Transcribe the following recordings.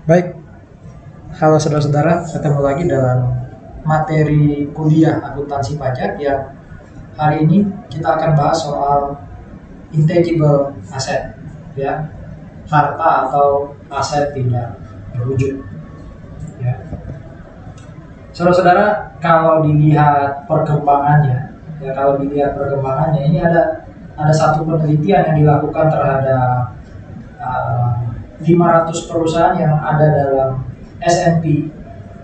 Baik, halo saudara-saudara, ketemu lagi dalam materi kuliah akuntansi pajak yang hari ini kita akan bahas soal intangible asset, ya, harta atau aset tidak berwujud. Ya. Saudara-saudara, kalau dilihat perkembangannya, ini ada satu penelitian yang dilakukan terhadap 500 perusahaan yang ada dalam S&P,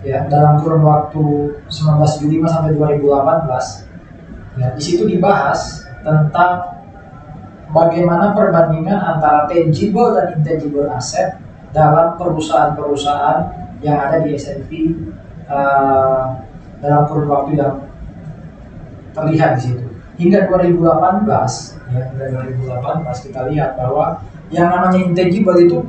ya, dalam kurun waktu 1975 sampai 2018. Ya, di situ dibahas tentang bagaimana perbandingan antara tangible dan intangible asset dalam perusahaan-perusahaan yang ada di S&P dalam kurun waktu yang terlihat di situ. Hingga 2018, kita lihat bahwa yang namanya intangible itu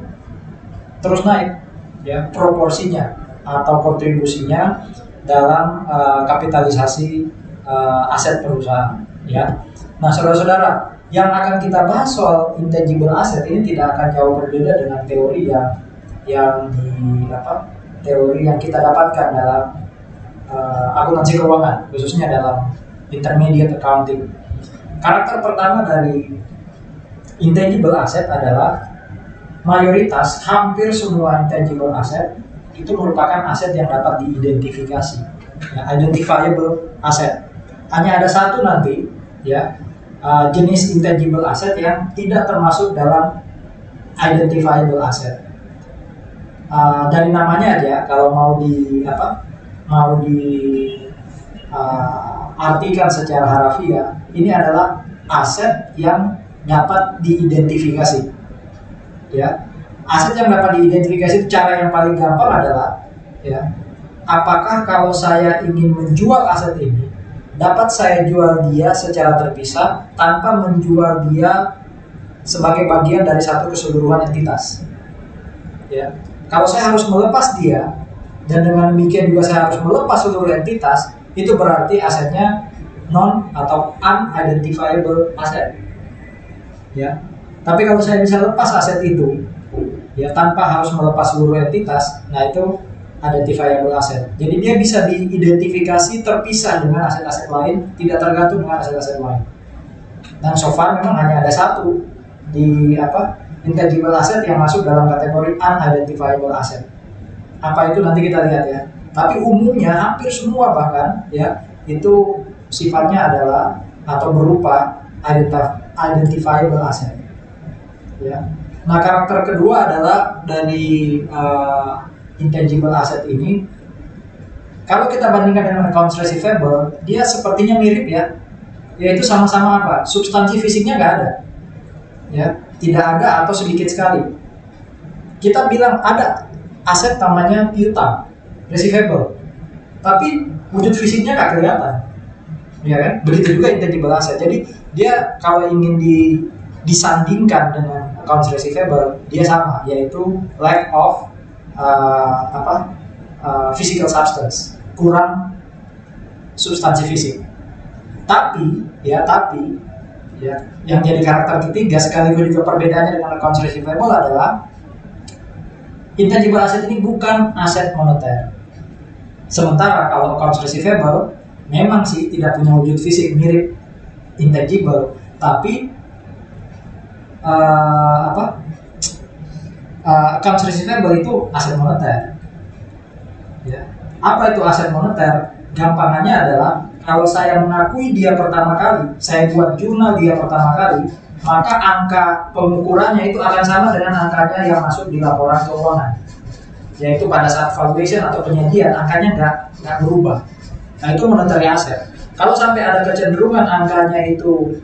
terus naik, ya, proporsinya atau kontribusinya dalam kapitalisasi aset perusahaan, ya. Nah, saudara-saudara, yang akan kita bahas soal intangible asset ini tidak akan jauh berbeda dengan teori teori yang kita dapatkan dalam akuntansi keuangan, khususnya dalam intermediate accounting. Karakter pertama dari intangible asset adalah mayoritas, hampir semua intangible asset itu merupakan aset yang dapat diidentifikasi, ya, identifiable asset. Hanya ada satu nanti, ya, jenis intangible asset yang tidak termasuk dalam identifiable asset. Dari namanya aja, kalau artikan secara harafiah, ini adalah aset yang dapat diidentifikasi. Ya, aset yang dapat diidentifikasi, cara yang paling gampang adalah, ya, apakah kalau saya ingin menjual aset ini, dapat saya jual dia secara terpisah tanpa menjual dia sebagai bagian dari satu keseluruhan entitas. Ya, kalau saya harus melepas dia, dan dengan demikian juga saya harus melepas seluruh entitas, itu berarti asetnya non atau unidentifiable asset. Ya. Tapi kalau saya bisa lepas aset itu, ya, tanpa harus melepas seluruh entitas, nah itu identifiable asset. Jadi dia bisa diidentifikasi terpisah dengan aset-aset lain, tidak tergantung dengan aset-aset lain. Dan so far memang hanya ada satu di intangible asset yang masuk dalam kategori unidentifiable asset. Apa itu nanti kita lihat, ya. Tapi umumnya hampir semua bahkan, ya, itu sifatnya adalah atau berupa identifiable asset. Ya. Nah, karakter kedua adalah dari intangible asset ini. Kalau kita bandingkan dengan accounts receivable, dia sepertinya mirip, ya, yaitu sama-sama apa? Substansi fisiknya nggak ada, ya, tidak ada atau sedikit sekali. Kita bilang ada aset namanya piutang, receivable, tapi wujud fisiknya nggak kelihatan, ya kan? Begitu juga intangible asset. Jadi dia kalau ingin disandingkan dengan accounts receivable, dia sama, yaitu lack of physical substance, kurang substansi fisik. Tapi yang jadi karakter ketiga sekaligus juga perbedaannya dengan accounts receivable adalah intangible asset ini bukan aset moneter. Sementara kalau accounts receivable memang sih tidak punya wujud fisik, mirip intangible, tapi accounts receivable itu aset moneter. Ya. Apa itu aset moneter? Gampangannya adalah kalau saya mengakui dia pertama kali, saya buat jurnal dia pertama kali, maka angka pengukurannya itu akan sama dengan angkanya yang masuk di laporan keuangan. Yaitu pada saat valuation atau penyajian, angkanya nggak berubah. Nah, itu monetary asset. Kalau sampai ada kecenderungan angkanya itu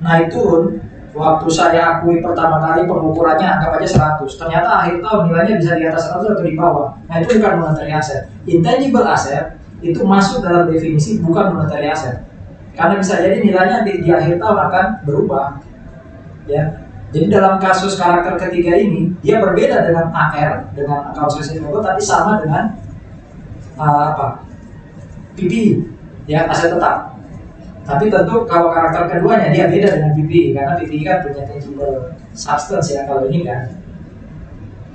naik turun, waktu saya akui pertama kali pengukurannya anggap aja 100, ternyata akhir tahun nilainya bisa di atas 100 atau di bawah. Nah, itu bukan monetary asset. Intangible asset itu masuk dalam definisi bukan monetary asset, karena bisa jadi nilainya di akhir tahun akan berubah, ya. Jadi dalam kasus karakter ketiga ini, dia berbeda dengan AR, dengan accounts receivable, tapi sama dengan PPI, ya, aset tetap. Tapi tentu kalau karakter keduanya dia beda dengan PPI, karena PPI kan punya tangible substance, ya, kalau ini kan.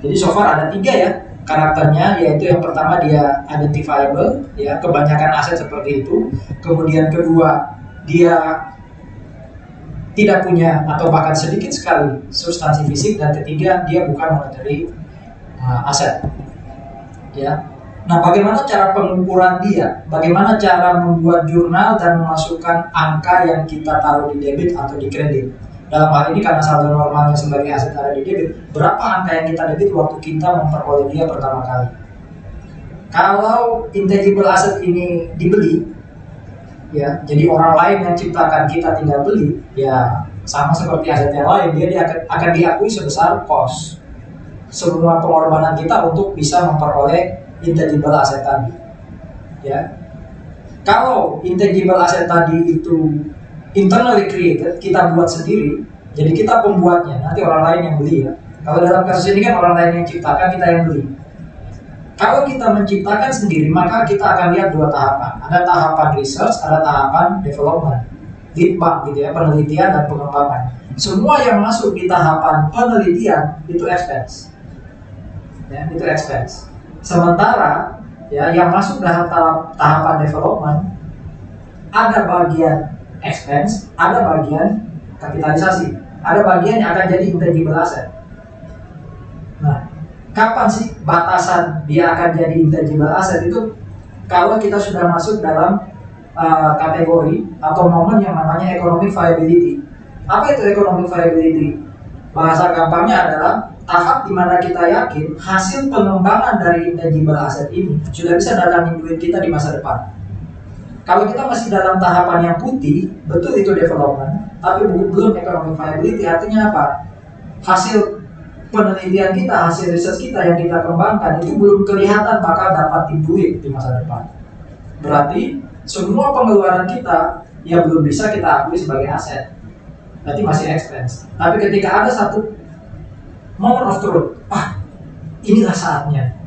Jadi so far ada 3 ya karakternya, yaitu yang pertama dia identifiable, ya kebanyakan aset seperti itu. Kemudian kedua, dia tidak punya atau bahkan sedikit sekali substansi fisik, dan ketiga dia bukan monetary aset. Ya. Nah, bagaimana cara pengukuran dia? Bagaimana cara membuat jurnal dan memasukkan angka yang kita taruh di debit atau di kredit? Dalam hal ini karena saldo normalnya sebagai aset ada di debit, berapa angka yang kita debit waktu kita memperoleh dia pertama kali? Kalau intangible asset ini dibeli, ya, jadi orang lain yang ciptakan, kita tinggal beli, ya sama seperti aset yang lain, dia akan diakui sebesar cost. Semua pengorbanan kita untuk bisa memperoleh intangible asset tadi. Ya. Kalau intangible asset tadi itu internally created, kita buat sendiri, jadi kita pembuatnya, nanti orang lain yang beli ya. Kalau dalam kasus ini kan orang lain yang ciptakan, kita yang beli. Kalau kita menciptakan sendiri, maka kita akan lihat 2 tahapan. Ada tahapan research, ada tahapan development, lead bank gitu ya, penelitian dan pengembangan. Semua yang masuk di tahapan penelitian itu expense, ya, itu expense. Sementara ya yang masuk dalam tahapan development ada bagian expense, ada bagian kapitalisasi, ada bagian yang akan jadi intangible asset. Nah, kapan sih batasan dia akan jadi intangible asset itu? Kalau kita sudah masuk dalam kategori atau momen yang namanya economic viability. Apa itu economic viability? Bahasa gampangnya adalah tahap di mana kita yakin hasil pengembangan dari intangible asset ini sudah bisa datangin duit kita di masa depan. Kalau kita masih dalam tahapan yang putih, betul itu development, tapi belum economic viability. Artinya apa? Hasil penelitian kita, hasil research kita yang kita kembangkan itu belum kelihatan bakal dapatin duit di masa depan. Berarti semua pengeluaran kita ya belum bisa kita akui sebagai aset. Berarti masih expense. Tapi ketika ada satu moment of truth, inilah saatnya.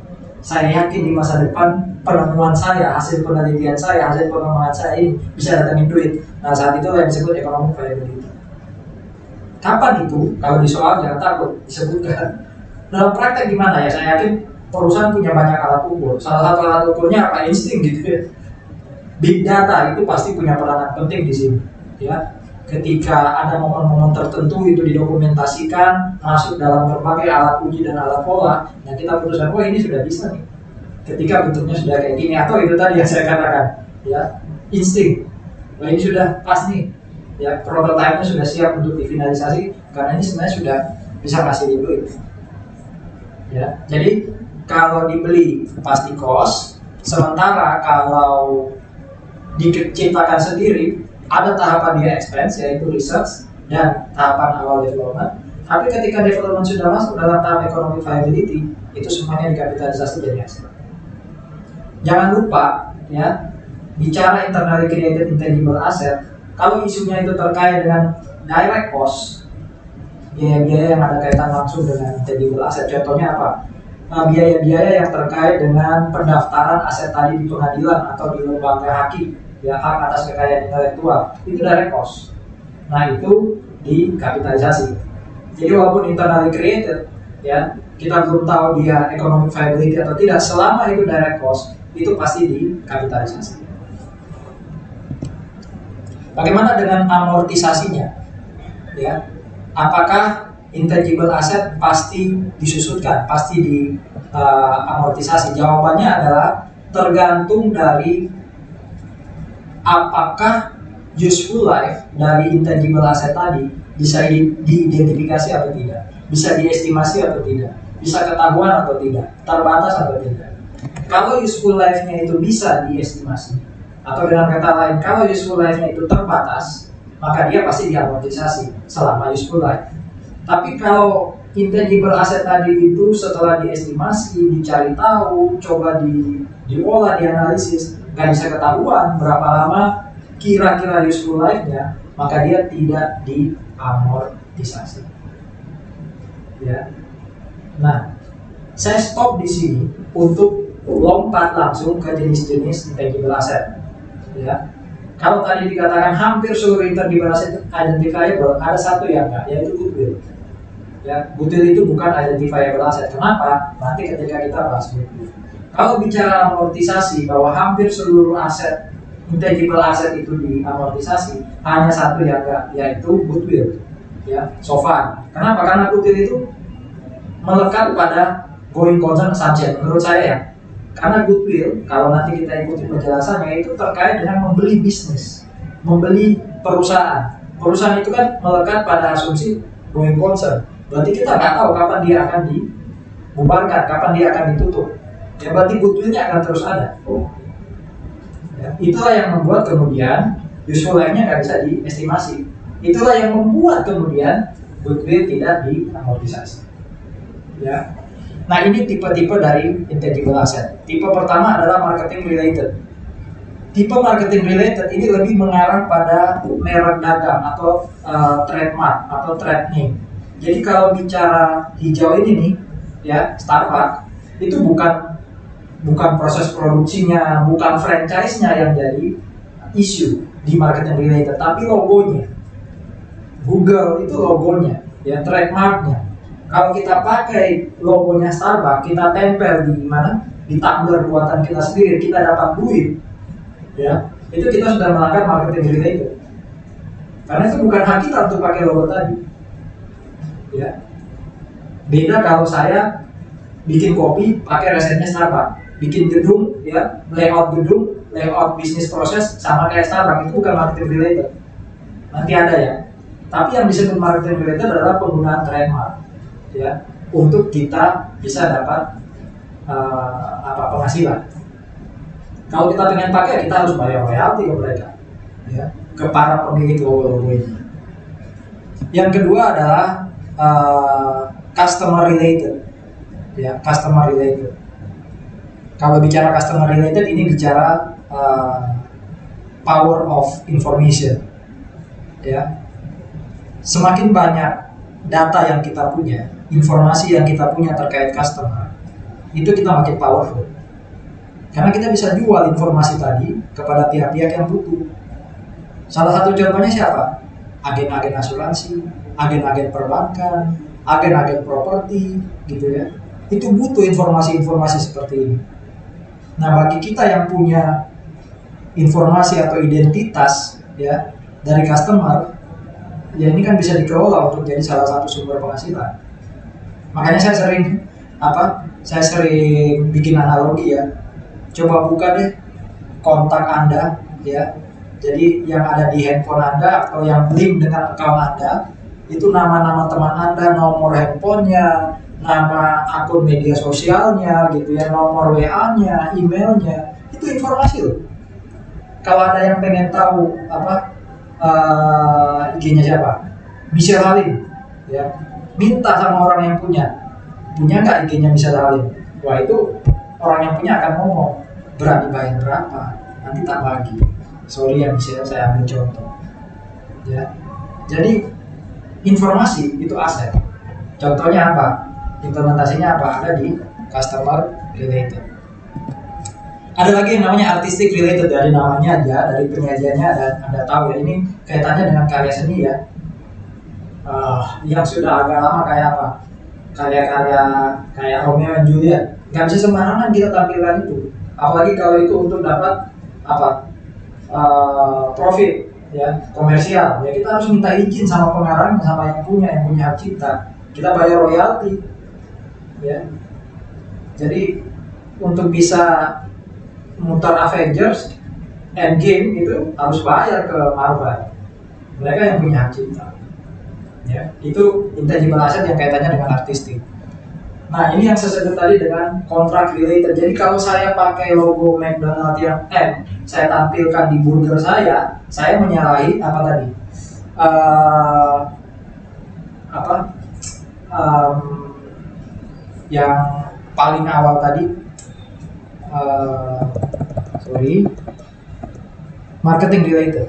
Saya yakin di masa depan penemuan saya, hasil penelitian saya, hasil pengembangan saya ini bisa datangin duit. Nah, saat itu yang disebut economic viability. Kapan itu? Kalau di soal jangan takut disebutkan. Dalam praktek gimana ya? Saya yakin perusahaan punya banyak alat ukur. Salah satu alat ukurnya apa? Insting gitu ya. Big data itu pasti punya peranan penting di sini. Ya, ketika ada momen-momen tertentu itu didokumentasikan, masuk dalam berbagai alat uji dan alat pola, nah kita putuskan, oh ini sudah bisa nih. Ketika bentuknya sudah kayak gini, atau itu tadi yang saya katakan, ya insting, oh ini sudah pas nih, ya prototipe-nya sudah siap untuk difinalisasi, karena ini sebenarnya sudah bisa ngasih duit. Ya, jadi kalau dibeli pasti cost, sementara kalau diciptakan sendiri ada tahapan dia expense, yaitu research dan tahapan awal development. Tapi ketika development sudah masuk dalam tahap economic viability, itu semuanya dikapitalisasi jadi aset. Jangan lupa ya, bicara internally created intangible asset, kalau isunya itu terkait dengan direct cost, biaya-biaya yang ada kaitan langsung dengan intangible asset, contohnya apa? Biaya-biaya yang terkait dengan pendaftaran aset tadi di pengadilan atau di lembaga hakim, ya hak atas kekayaan intelektual, itu direct cost. Nah itu dikapitalisasi. Jadi walaupun internally created, ya kita belum tahu dia economic viability atau tidak, selama itu direct cost, itu pasti dikapitalisasi. Bagaimana dengan amortisasinya? Ya, apakah intangible asset pasti disusutkan, pasti diamortisasi? Jawabannya adalah tergantung dari apakah useful life dari intangible asset tadi bisa diidentifikasi atau tidak, bisa diestimasi atau tidak, bisa ketahuan atau tidak, terbatas atau tidak. Kalau useful life-nya itu bisa diestimasi, atau dengan kata lain, kalau useful life-nya itu terbatas, maka dia pasti diamortisasi selama useful life. Tapi kalau intangible asset tadi itu setelah diestimasi, dicari tahu, coba diolah, dianalisis, nggak bisa ketahuan berapa lama kira-kira useful life-nya, maka dia tidak diamortisasi. Ya. Nah, saya stop di sini untuk lompat langsung ke jenis-jenis intangible asset. Ya. Kalau tadi dikatakan hampir seluruh intangible asset identifiable, ada satu yang enggak, yaitu goodwill. Ya, goodwill itu bukan identifiable asset. Kenapa? Nanti ketika kita bahas goodwill. Kalau bicara amortisasi, bahwa hampir seluruh aset intangible asset itu diamortisasi, hanya satu yang enggak, yaitu goodwill. Ya, so far. Kenapa? Karena goodwill itu melekat pada going concern assumption menurut saya ya. Karena goodwill, kalau nanti kita ikuti penjelasannya, itu terkait dengan membeli bisnis, membeli perusahaan. Perusahaan itu kan melekat pada asumsi going concern. Berarti kita nggak tahu kapan dia akan dibubarkan, kapan dia akan ditutup. Ya berarti goodwill-nya akan terus ada. Ya, itulah yang membuat kemudian useful life-nya nggak bisa diestimasi. Itulah yang membuat kemudian goodwill tidak diamortisasi. Ya. Nah ini tipe-tipe dari intangible asset. Tipe pertama adalah marketing related. Tipe marketing related ini lebih mengarah pada merek dagang atau trademark atau trade name. Jadi kalau bicara hijau ini nih, ya Starbucks itu bukan proses produksinya, bukan franchise-nya yang jadi isu di marketing related, tapi logonya. Google itu logonya, ya trademarknya. Kalau kita pakai logonya Starbucks, kita tempel di mana? Di tumbler buatan kita sendiri, kita dapat duit. Ya, itu kita sudah melanggar marketing related. Karena itu bukan hak kita untuk pakai logo tadi. Ya. Beda kalau saya bikin kopi pakai resepnya Starbucks, bikin gedung, ya, layout gedung, layout bisnis proses sama kayak Starbucks, itu bukan marketing related. Nanti ada ya. Tapi yang disebut marketing related adalah penggunaan trademark. Ya, untuk kita bisa dapat penghasilan. Kalau kita pengen pakai, kita harus bayar royalti ke mereka, ya, ke para pemilik logo-logo ini. Yang kedua adalah customer related, ya, customer related. Kalau bicara customer related, ini bicara power of information, ya. Semakin banyak data yang kita punya, informasi yang kita punya terkait customer, itu kita makin powerful. Karena kita bisa jual informasi tadi kepada pihak-pihak yang butuh. Salah satu contohnya siapa? Agen-agen asuransi, agen-agen perbankan, agen-agen properti, gitu ya. Itu butuh informasi-informasi seperti ini. Nah, bagi kita yang punya informasi atau identitas, ya, dari customer, ya ini kan bisa dikelola untuk jadi salah satu sumber penghasilan. Makanya saya sering bikin analogi ya. Coba buka deh kontak Anda, ya. Jadi yang ada di handphone Anda atau yang link dengan account Anda, itu nama-nama teman Anda, nomor handphonenya, nama akun media sosialnya, gitu ya, nomor WA-nya, emailnya, itu informasi loh. Kalau ada yang pengen tahu IG-nya siapa, Michelle Halim, ya, minta sama orang yang punya nggak IG-nya Michelle Halim? Wah, itu orang yang punya akan ngomong, berani bayar berapa, nanti tak bagi. Sorry ya Michelle, saya ambil contoh, ya. Jadi informasi itu aset. Contohnya apa? Implementasinya apa? Ada di customer related. Ada lagi yang namanya artistic related. Dari namanya aja, dari penyajiannya Anda tahu ya, ini kaitannya dengan karya seni ya. Yang sudah agak lama kayak apa? Karya-karya kayak Romeo and Juliet. Nggak bisa sembarangan kita tampilkan itu. Apalagi kalau itu untuk dapat profit, ya, komersial. Ya kita harus minta izin sama pengarang, sama yang punya hak cipta. Kita bayar royalti, ya. Jadi untuk bisa mutar Avengers Endgame itu harus bayar ke Marvel. Mereka yang punya hak cipta. Ya, itu intangible asset yang kaitannya dengan artistik. Nah, ini yang saya sebut tadi dengan contract related. Jadi kalau saya pakai logo McDonald yang M, saya tampilkan di burger saya menyalahi apa tadi? Yang paling awal tadi, marketing related.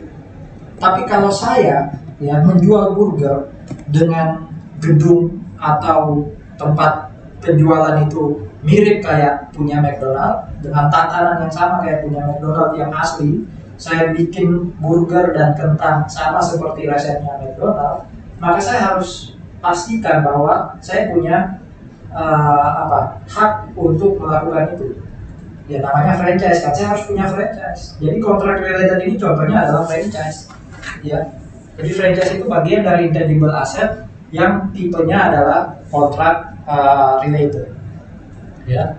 Tapi kalau saya ya menjual burger dengan gedung atau tempat penjualan itu mirip kayak punya McDonald, dengan tatanan yang sama kayak punya McDonald yang asli, saya bikin burger dan kentang sama seperti resepnya McDonald, maka saya harus pastikan bahwa saya punya hak untuk melakukan itu. Ya namanya franchise kan, saya harus punya franchise. Jadi kontrak related ini contohnya adalah franchise. Ya, jadi franchise itu bagian dari intangible asset yang tipenya adalah kontrak related. Ya,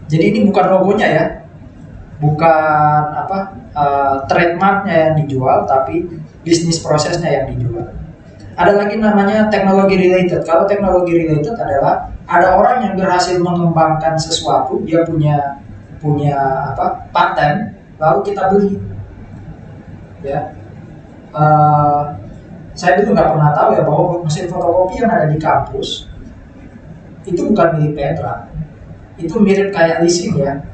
jadi ini bukan logonya ya, bukan trademarknya yang dijual, tapi bisnis prosesnya yang dijual. Ada lagi namanya teknologi related. Kalau teknologi related adalah ada orang yang berhasil mengembangkan sesuatu, dia punya paten, lalu kita beli. Ya, saya dulu nggak pernah tahu ya bahwa mesin fotokopi yang ada di kampus itu bukan milik Petra, itu mirip kayak leasing ya.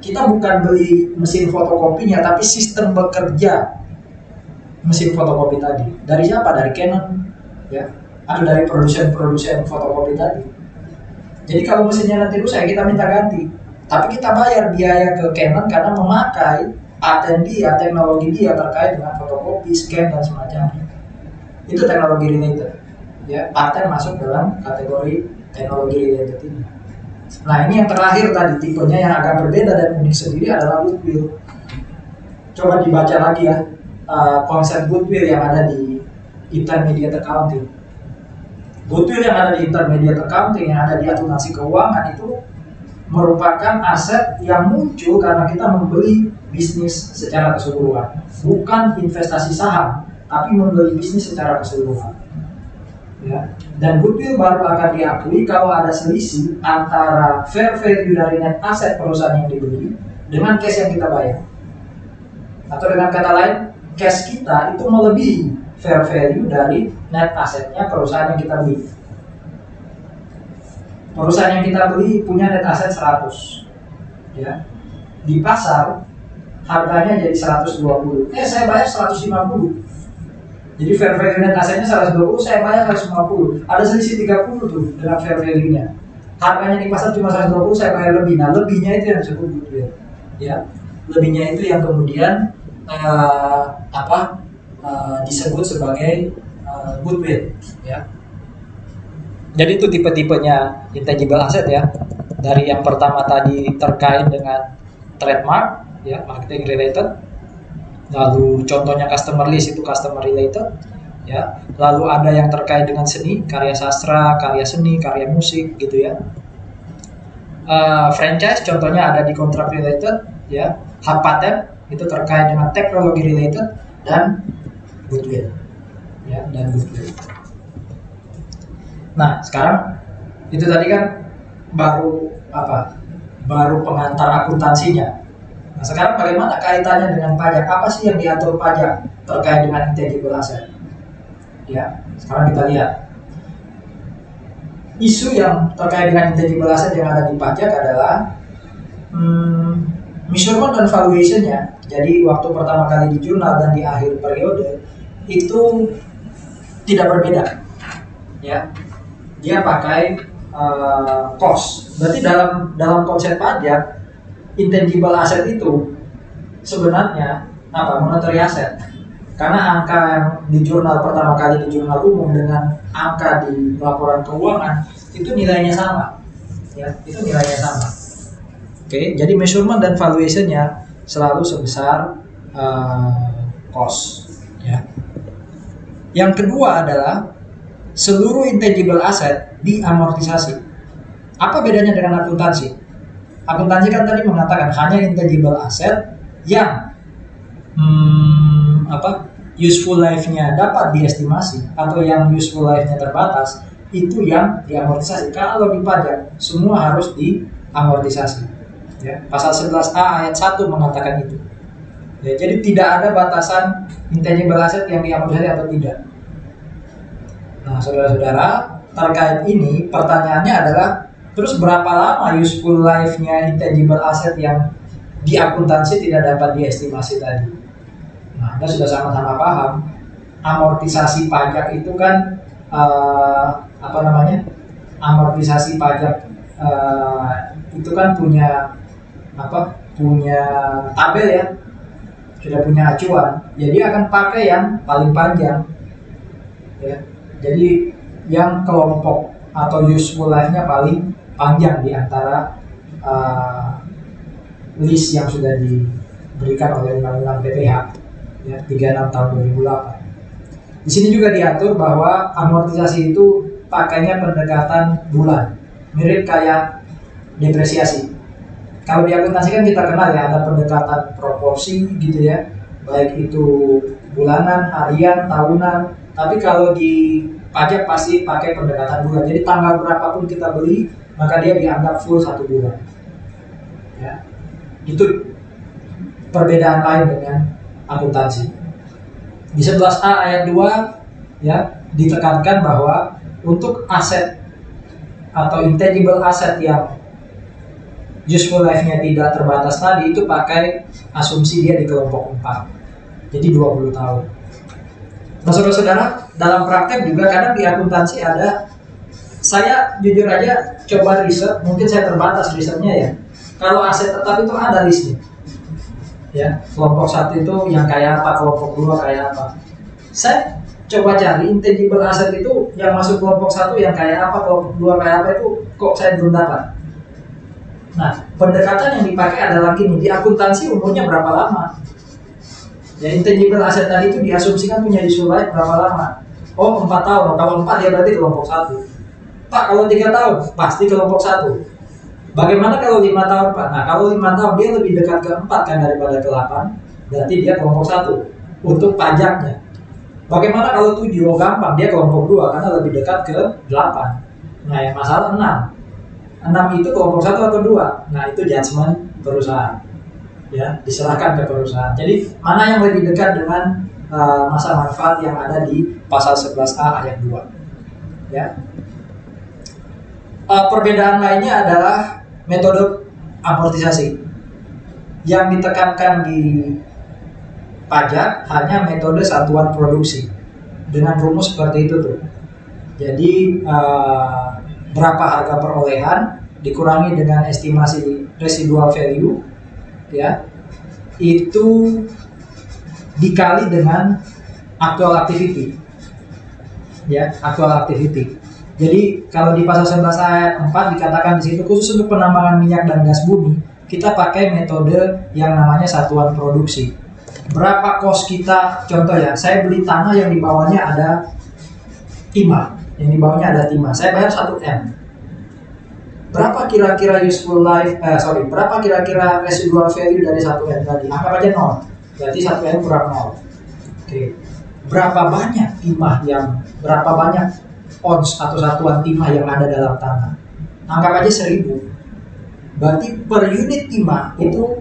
Kita bukan beli mesin fotokopinya, tapi sistem bekerja mesin fotokopi tadi. Dari siapa? Dari Canon, ya, atau dari produsen fotokopi tadi. Jadi kalau mesinnya nanti rusak, kita minta ganti. Tapi kita bayar biaya ke Canon karena memakai paten dia, teknologi dia terkait dengan fotokopi, scan dan semacamnya. Itu teknologi related. Ya, paten masuk dalam kategori teknologi related ini. Nah, ini yang terakhir tadi, tipenya yang agak berbeda dan unik sendiri adalah goodwill. Coba dibaca lagi ya, konsep goodwill yang ada di intermediate accounting. Goodwill yang ada di intermediate accounting, yang ada di akuntansi keuangan itu merupakan aset yang muncul karena kita membeli bisnis secara keseluruhan, bukan investasi saham, tapi membeli bisnis secara keseluruhan. Ya. Dan goodwill baru akan diakui kalau ada selisih antara fair value dari net aset perusahaan yang dibeli dengan cash yang kita bayar. Atau dengan kata lain, cash kita itu melebihi fair value dari net asetnya perusahaan yang kita beli. Perusahaan yang kita beli punya net aset 100, ya. Di pasar harganya jadi 120. Saya bayar 150. Jadi fair value net asetnya 120, saya bayar 150. Ada selisih 30 tuh dengan fair value-nya. Harganya di pasar cuma 120, saya bayar lebih. Nah, lebihnya itu yang disebut goodwill. Ya. Lebihnya itu yang kemudian disebut sebagai goodwill, ya. Jadi itu tipe-tipenya intangible asset ya. Dari yang pertama tadi terkait dengan trademark, ya, marketing related. Lalu contohnya customer list itu customer related, ya. Lalu ada yang terkait dengan seni, karya sastra, karya seni, karya musik, gitu ya. Franchise contohnya ada di kontrak related, ya. Hak paten itu terkait dengan teknologi related dan goodwill, ya, dan goodwill. Nah, sekarang itu tadi kan baru pengantar akuntansinya. Nah, sekarang bagaimana kaitannya dengan pajak? Apa sih yang diatur pajak terkait dengan intangible asset? Ya, sekarang kita lihat. Isu yang terkait dengan intangible asset yang ada di pajak adalah measurement dan valuation-nya. Jadi waktu pertama kali di jurnal dan di akhir periode itu tidak berbeda. Ya. Dia pakai cost. Berarti dalam konsep pajak, intangible asset itu sebenarnya monetary asset. Karena angka yang di jurnal pertama kali di jurnal umum dengan angka di laporan keuangan itu nilainya sama. Ya, itu nilainya sama. Oke, jadi measurement dan valuation-nya selalu sebesar cost. Ya. Yang kedua adalah seluruh intangible asset diamortisasi. Apa bedanya dengan akuntansi? Akuntansi kan tadi mengatakan hanya intangible asset yang useful life-nya dapat diestimasi atau yang useful life-nya terbatas itu yang diamortisasi. Kalau di pajak semua harus diamortisasi. Ya, pasal 11A ayat 1 mengatakan itu. Ya, jadi tidak ada batasan intangible asset yang diamortisasi atau tidak. Nah, saudara-saudara, terkait ini pertanyaannya adalah terus berapa lama useful life-nya intangible asset yang di akuntansi tidak dapat diestimasi tadi? Nah, Anda sudah sama-sama paham, amortisasi pajak itu kan amortisasi pajak itu kan punya tabel ya, sudah punya acuan. Jadi akan pakai yang paling panjang. Ya. Jadi yang kelompok atau useful life-nya paling panjang di antara list yang sudah diberikan oleh Undang-Undang PPH ya, 36 tahun 2008. Di sini juga diatur bahwa amortisasi itu pakainya pendekatan bulan, mirip kayak depresiasi. Kalau di akuntansi kan kita kenal ya, ada pendekatan proporsi gitu ya, baik itu bulanan, harian, tahunan. Tapi kalau di pajak pasti pakai pendekatan bulan. Jadi tanggal berapapun kita beli, maka dia dianggap full 1 bulan. Ya. Itu perbedaan lain dengan akuntansi. Di 11A ayat 2 ya, ditekankan bahwa untuk aset atau intangible asset yang useful life-nya tidak terbatas tadi, itu pakai asumsi dia di kelompok 4. Jadi 20 tahun. Nah, saudara-saudara, dalam praktek juga kadang di akuntansi ada, saya jujur aja coba riset, mungkin saya terbatas risetnya ya. Kalau aset tetap itu ada listnya. Ya, kelompok 1 itu yang kayak apa, kelompok 2 kayak apa. Saya coba cari intangible asset itu yang masuk kelompok 1 yang kayak apa, kelompok 2 kayak apa, itu kok saya belum dapat. Nah, pendekatan yang dipakai adalah gini, di akuntansi umurnya berapa lama? Ya, intangible asset tadi itu diasumsikan punya useful life berapa lama? Oh, 4 tahun. Kalau 4 ya berarti kelompok 1. Pak, kalau 3 tahun pasti kelompok 1. Bagaimana kalau 5 tahun, Pak? Nah, kalau 5 tahun dia lebih dekat ke 4 kan daripada ke 8, berarti dia kelompok 1 untuk pajaknya. Bagaimana kalau 7? Oh, gampang, dia kelompok 2 karena lebih dekat ke 8. Nah, yang masalah 6. 6 itu kelompok 1 atau 2? Nah, itu judgement perusahaan. Ya, diserahkan ke perusahaan. Jadi, mana yang lebih dekat dengan masa manfaat yang ada di pasal 11A ayat 2. Ya. Perbedaan lainnya adalah metode amortisasi. Yang ditekankan di pajak hanya metode satuan produksi dengan rumus seperti itu tuh. Jadi berapa harga perolehan dikurangi dengan estimasi residual value, ya, itu dikali dengan actual activity, ya, actual activity. Jadi kalau di pasal 11 ayat 4 dikatakan di situ khusus untuk penambangan minyak dan gas bumi, kita pakai metode yang namanya satuan produksi. Berapa cost kita? Contoh ya, saya beli tanah yang di bawahnya ada timah, saya bayar 1 M. Berapa kira-kira useful life? Berapa kira-kira residual value dari 1 M tadi? Anggap aja 0. Berarti 1 M kurang 0. Oke. Berapa banyak timah berapa banyak ons atau satuan timah yang ada dalam tanah? Anggap aja 1000. Berarti per unit timah itu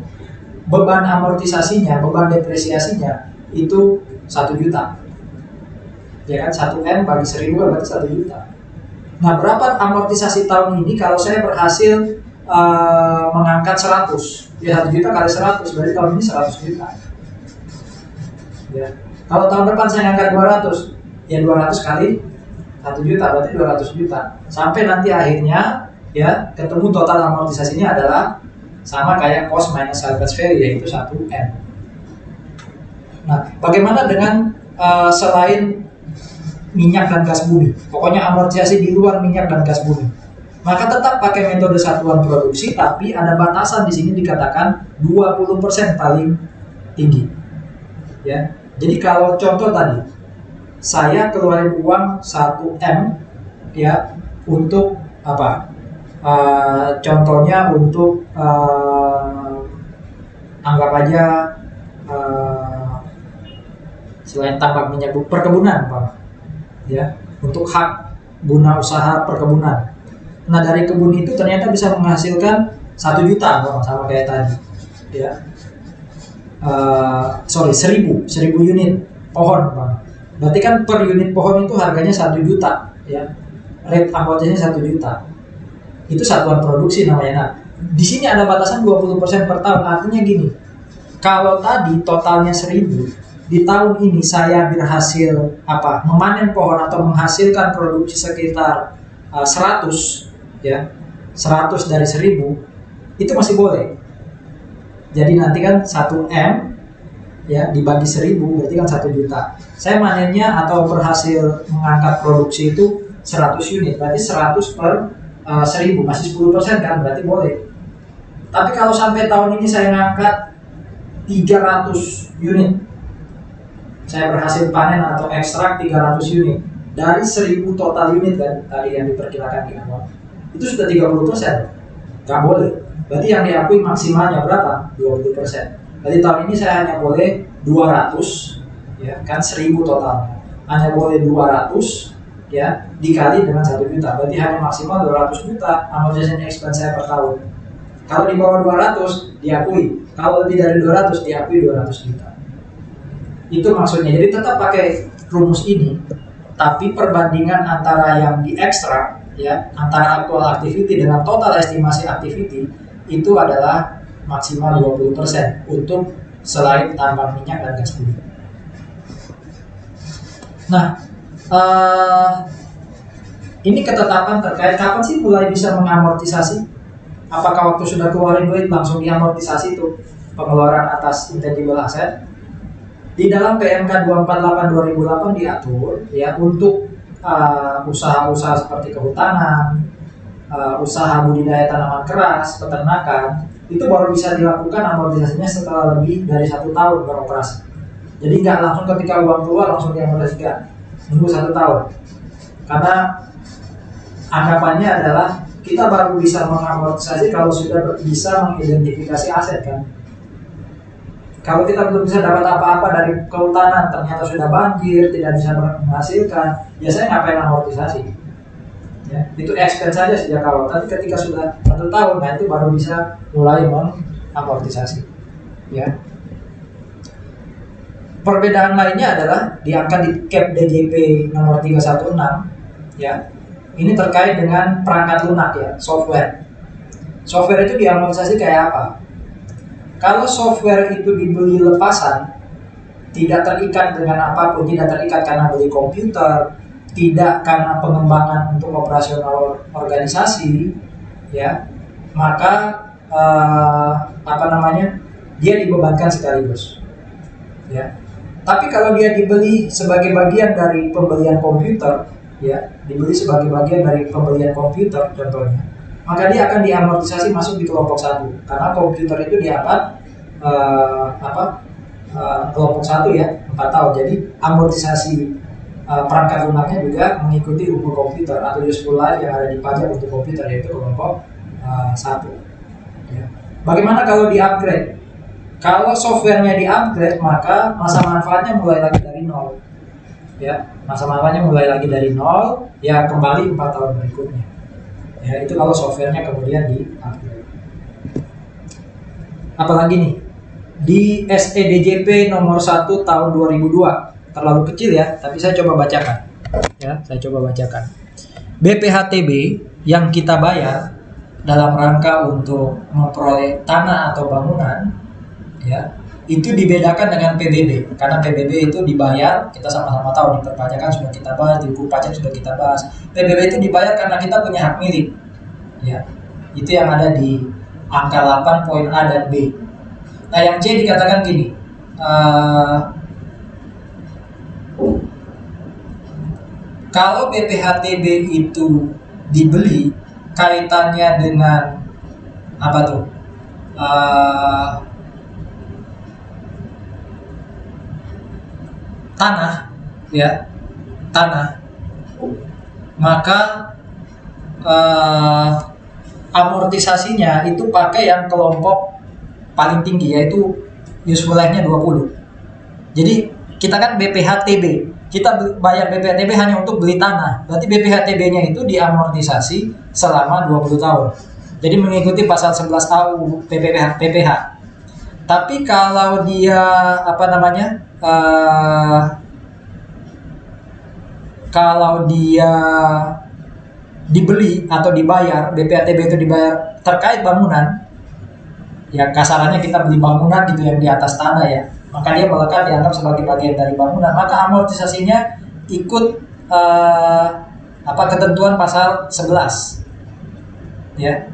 beban amortisasinya, beban depresiasinya itu 1 juta. Ya kan, 1 M bagi 1000 berarti 1 juta. Nah, berapa amortisasi tahun ini kalau saya berhasil mengangkat 100? Ya, 1 juta kali 100 berarti tahun ini 100 juta. Ya. Kalau tahun depan saya ngangkat 200, ya 200 kali 1 juta berarti 200 juta. Sampai nanti akhirnya ya ketemu total amortisasinya adalah sama kayak cost minus salvage value, yaitu 1 M. Nah, bagaimana dengan selain minyak dan gas bumi? Pokoknya amortisasi di luar minyak dan gas bumi. Maka tetap pakai metode satuan produksi, tapi ada batasan di sini dikatakan 20% paling tinggi. Ya. Jadi kalau contoh tadi, saya keluarin uang 1 M ya untuk apa? Contohnya untuk anggap aja selain tambak minyak perkebunan, Pak. Ya, untuk hak guna usaha perkebunan. Nah, dari kebun itu ternyata bisa menghasilkan 1 juta, Pak, sama kayak tadi. Ya. 1000 unit pohon, Pak. Berarti kan per unit pohon itu harganya 1 juta, ya. Rate amortisasinya 1 juta. Itu satuan produksi namanya. Nah, di sini ada batasan 20% per tahun. Artinya gini, kalau tadi totalnya 1000, di tahun ini saya berhasil memanen pohon atau menghasilkan produksi sekitar 100, ya, 100 dari 1000, itu masih boleh. Jadi nanti kan 1 M ya dibagi 1000 berarti kan 1 juta. Saya manennya atau berhasil mengangkat produksi itu 100 unit, berarti 100 per 1000, masih 10% kan, berarti boleh. Tapi kalau sampai tahun ini saya ngangkat 300 unit, saya berhasil panen atau ekstrak 300 unit dari 1000 total unit kan tadi yang diperkirakan di awal, itu sudah 30%, nggak boleh. Berarti yang diakui maksimalnya berapa? 20%. Berarti tahun ini saya hanya boleh 200, ya kan, 1000 total, hanya boleh 200 ya dikali dengan 1 juta, berarti hanya maksimal 200 juta amortization expense saya per tahun. Kalau di bawah 200 diakui, kalau lebih dari 200 diakui 200 juta. Itu maksudnya. Jadi tetap pakai rumus ini, tapi perbandingan antara yang diekstrak ya, antara actual activity dengan total estimasi activity itu adalah maksimal 20% untuk selain tambang minyak dan gas bumi. Nah, ini ketetapan terkait kapan sih mulai bisa mengamortisasi. Apakah waktu sudah keluarin duit langsung diamortisasi tuh pengeluaran atas intangible asset? Di dalam PMK 248 2008 diatur ya untuk usaha-usaha seperti kehutanan, usaha budidaya tanaman keras, peternakan, itu baru bisa dilakukan amortisasinya setelah lebih dari 1 tahun beroperasi. Jadi nggak langsung ketika uang keluar langsung diamortisasikan, nunggu 1 tahun. Karena anggapannya adalah kita baru bisa mengamortisasi kalau sudah bisa mengidentifikasi aset kan. Kalau kita belum bisa dapat apa-apa dari kehutanan, ternyata sudah banjir, tidak bisa menghasilkan, ya saya ngapain amortisasi? Ya, itu expense saja sejak awal. Tapi ketika sudah 1 tahun, nah itu baru bisa mulai mengamortisasi. Ya. Perbedaan lainnya adalah diangkat di CAP DJP nomor 316, ya. Ini terkait dengan perangkat lunak ya, software. Software itu diamortisasi kayak apa? Kalau software itu dibeli lepasan, tidak terikat dengan apapun, tidak terikat karena beli komputer, tidak karena pengembangan untuk operasional organisasi, ya, maka dia dibebankan sekaligus, ya. Tapi kalau dia dibeli sebagai bagian dari pembelian komputer, ya, dibeli sebagai bagian dari pembelian komputer contohnya, maka dia akan diamortisasi masuk di kelompok 1 karena komputer itu diangkat kelompok 1 ya, 4 tahun. Jadi amortisasi perangkat lunaknya juga mengikuti umur komputer atau useful life yang ada di pajak untuk komputer, yaitu kelompok 1 ya. Bagaimana kalau di-upgrade? Kalau softwarenya di-upgrade, maka masa manfaatnya mulai lagi dari 0 ya, masa manfaatnya mulai lagi dari 0 ya, kembali 4 tahun berikutnya ya. Itu kalau softwarenya kemudian di-upgrade. Apalagi nih di SEDJP nomor 1 tahun 2002, terlalu kecil ya, tapi saya coba bacakan ya, BPHTB yang kita bayar dalam rangka untuk memperoleh tanah atau bangunan ya, itu dibedakan dengan PBB, karena PBB itu dibayar, kita sama-sama tahu di perpajakan sudah kita bahas, di hukum pajak sudah kita bahas. PBB itu dibayar karena kita punya hak milik ya, itu yang ada di angka 8 poin A dan B. Nah yang C dikatakan gini, kalau BPHTB itu dibeli kaitannya dengan apa tuh, tanah ya, maka amortisasinya itu pakai yang kelompok paling tinggi, yaitu useful life-nya 20. Jadi kita kan BPHTB, kita bayar BPHTB hanya untuk beli tanah, berarti BPHTB-nya itu diamortisasi selama 20 tahun. Jadi mengikuti pasal 11A UU PPH. Tapi kalau dia kalau dia dibeli atau dibayar, BPHTB itu dibayar terkait bangunan, ya kasarannya kita beli bangunan gitu yang di atas tanah ya, maka dia melekat dianggap sebagai bagian dari bangunan, maka amortisasinya ikut ketentuan pasal 11 ya.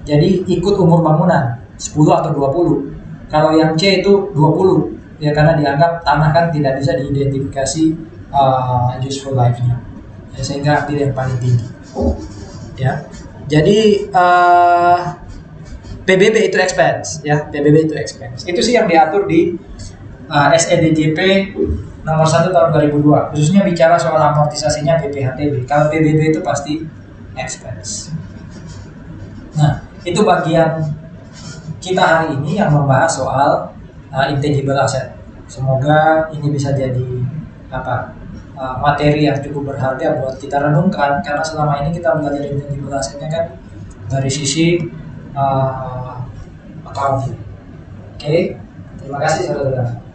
Jadi ikut umur bangunan 10 atau 20. Kalau yang C itu 20 ya, karena dianggap tanah kan tidak bisa diidentifikasi useful life-nya ya, sehingga ambil yang paling tinggi ya. Jadi PBB itu expense ya, PBB itu expense. Itu sih yang diatur di SEDJP nomor 1 tahun 2002, khususnya bicara soal amortisasinya BPHTB. Kalau PBB itu pasti expense. Nah, itu bagian kita hari ini yang membahas soal intangible asset. Semoga ini bisa jadi materi yang cukup berharga buat kita renungkan, karena selama ini kita belajar intangible assetnya kan dari sisi accounting. Oke, terima kasih saudara-saudara.